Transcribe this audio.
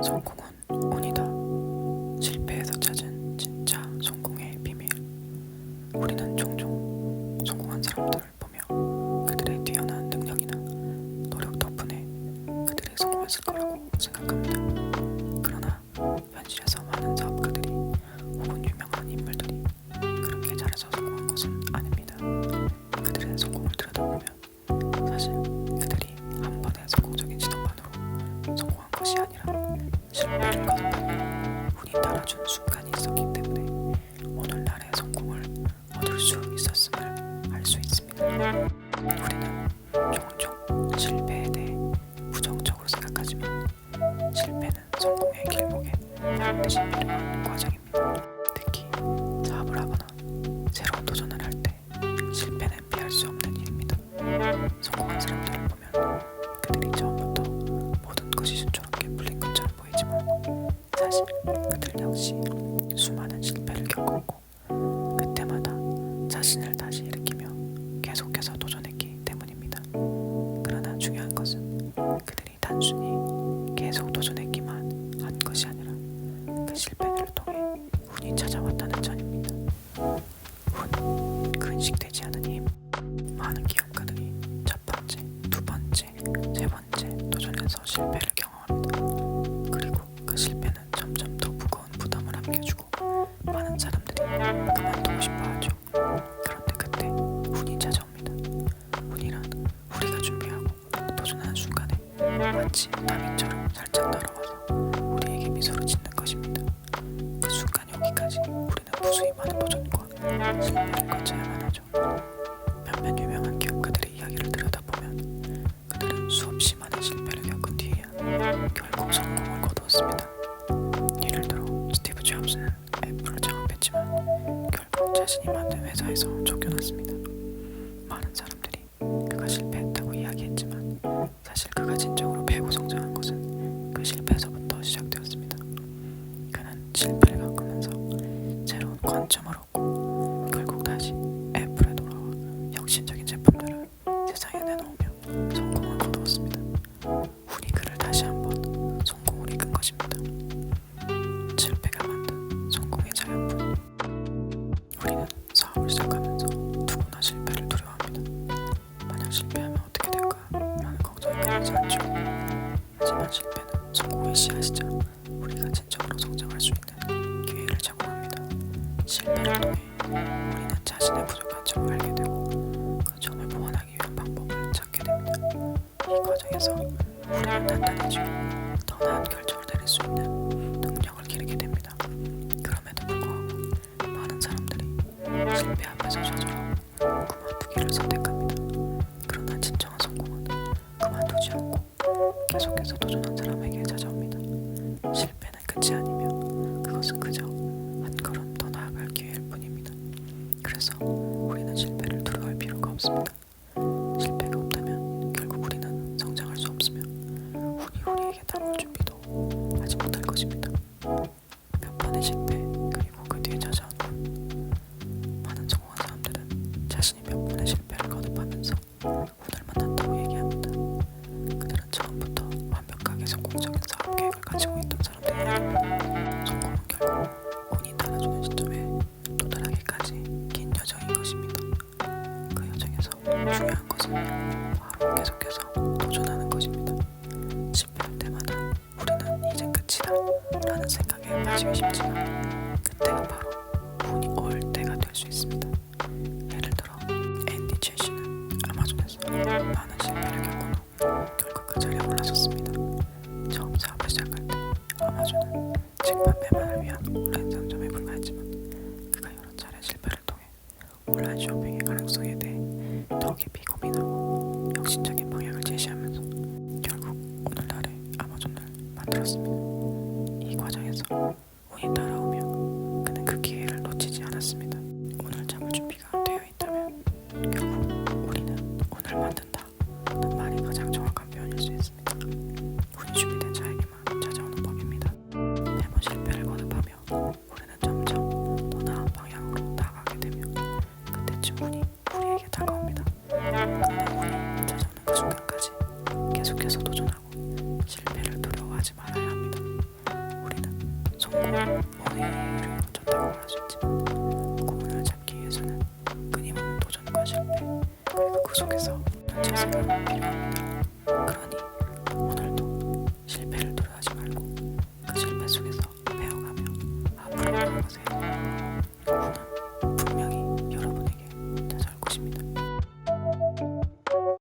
성공은 운이다. 실패에서 찾은 진짜 성공의 비밀. 우리는 종종 성공한 사람들을 보며 그들의 뛰어난 능력이나 노력 덕분에 그들이 성공했을 거라고 생각합니다. 그러나 현실에서 많은 사업가들이 혹은 유명한 인물들이 그렇게 잘해서 성공한 것은 아닙니다. 그들의 성공을 들여다보면 사실 그들이 한 번의 성공적인 시도만으로 성공한 것이 아니라 실패를 거듭하며 운이 따라준 순간이 있었기 때문에 오늘날의 성공을 얻을 수 있었음을 알 수 있습니다. 우리는 종종 실패에 대해 부정적으로 생각하지만 실패는 성공의 길목에 반드시 필요한 과정입니다. 특히 사업을 하거나 새로운 도전을 할 때 실패는 피할 수 없는 일입니다. 성공한 사람들을 보면 그들이 처음부터 모든 것이 순조롭게 풀린 것처럼 보이지만 사실 그들 역시 수많은 실패를 겪었고 그때마다 자신을 다시 일으키며 계속해서 도전했기 때문입니다. 그러나 중요한 것은 그들이 단순히 계속 도전했기만 한 것이 아니라 그 실패들을 통해 운이 찾아왔다는 점입니다. 운, 근식되지 않은 힘. 많은 기업가들이 첫 번째, 두 번째, 세 번째 도전에서 실패를 경험합니다. 그리고 그 실패는 점점 더 무거운 부담을 안겨주고 많은 사람들이 그만두고 싶어 하죠. 그런데 그때 운이 찾아옵니다. 운이란 우리가 준비하고 도전하는 순간에 마치 나비처럼 살짝 날아와서 우리에게 미소를 짓는 것입니다. 그 순간이 오기까지 우리는 무수히 많은 도전과 실패를 거쳐야만 하죠. 몇몇 유명한 기업가들의 이야기를 들여다보면 그들은 수없이 많은 실패를 겪은 뒤에야 결국 성공을 거두었습니다. 예를 들어 스티브 잡스는 애플을 창업했지만 결국 자신이 만든 회사에서 쫓겨났습니다. 많은 사람들이 그가 실패했다고 이야기했지만 사실 그가 진정으로 배우고 성장한 것은 그 실패에서부터 시작되었습니다. 그는 실패를 겪으면서 새로운 관점을 얻고 결국 다시 애플에 돌아와 혁신적인 제품들을 세상에 내놓으며 성공을 거두었습니다. 운이 그를 다시 한번 성공을 이끈 것입니다. 실패가 만든 성공의 자연분. 우리는 사업을 시작하면서 누구나 실패를 두려워합니다. 만약 실패하면 어떻게 될까? 라는 걱정이 끊이지 않죠. 하지만 실패는 성공의 씨앗이자 우리가 진정으로 성장할 수 있는 기회를 제공합니다. 실패를 통해 우리는 자신의 부족한 점을 알게 되고 그 점을 보완하기 위한 방법을 찾게 됩니다. 이 과정에서 우리는 단단해지고 더 나은 결정을 내릴 수 있는 능력을 기르게 됩니다. 그럼에도 불구하고 많은 사람들이 실패 앞에서 좌절하고 그만두기를 선택합니다. 그러나 진정한 성공은 그만두지 않고 계속해서 도전한 사람에게 찾아옵니다. 실패는 끝이 아니며 그것은 그저 한 걸음 더 나아갈 기회일 뿐입니다. 그래서 우리는 실패를 두려워할 필요가 없습니다. 실패가 없다면 결국 우리는 성장할 수 없으며 운이 우리에게 다가올 준비도 하지 못할 것입니다. 몇 번의 실패 그리고 그 뒤에 찾아온 운. 많은 성공한 사람들은 자신이 몇 번의 실패를 거듭하면서 운을 만났다고 얘기합니다. 그들은 처음부터 완벽하게 성공적인 사업 계획을 가지고 있던 사람들입니다. 성공은 결국 운이 따라주는 시점에 도달하기까지 긴 여정인 것입니다. 그 여정에서 중요한 것은 바로 계속해서 도전하는 것입니다. 실패할 때마다 우리는 이제 끝이다 라는 생각에 빠지기 쉽지만 그때가 바로 운이 올 때가 될 수 있습니다. 예를 들어 앤디 제시는 아마존에서 많은 실패를 겪은 후 결국 그 자리에 올라섰습니다. 처음 사업을 시작할 때 아마존은 직판 배만을 위한 온라인 상점에 불과했지만 그가 여러 차례 실패를 통해 온라인 쇼핑의 가능성에 대해 더 깊이 고민하고 혁신적인 방향을 제시하면서 결국 오늘날의 아마존을 만들었습니다. 이 과정에서 운이 따라오며 그는 그 기회를 놓치지 않았습니다. 오늘 잡을 준비가 되어 있다면 결국 우리는 오늘 만든다 는 말이 가장 정확한 표현일 수 있습니다. 운이 준비된 자에게만 찾아오는 법입니다. 매번 실패를 거듭하며 우리는 점점 더 나은 방향으로 나아가게 되며 그때쯤 운이 우리에게 다가옵니다. 그러나 운이 찾아오는 그 순간까지 계속해서 도전하고 실패를 두려워하지 말아야 합니다. 원의를 줬다고 말할 수 있지만 꿈을 잡기 위해서는 끊임없는 도전과 실패 그리고 그 속에서 자세가 필요합니다. 그러니 오늘도 실패를 두려워하지 말고 그 실패 속에서 배워가며 앞으로 나아가세요.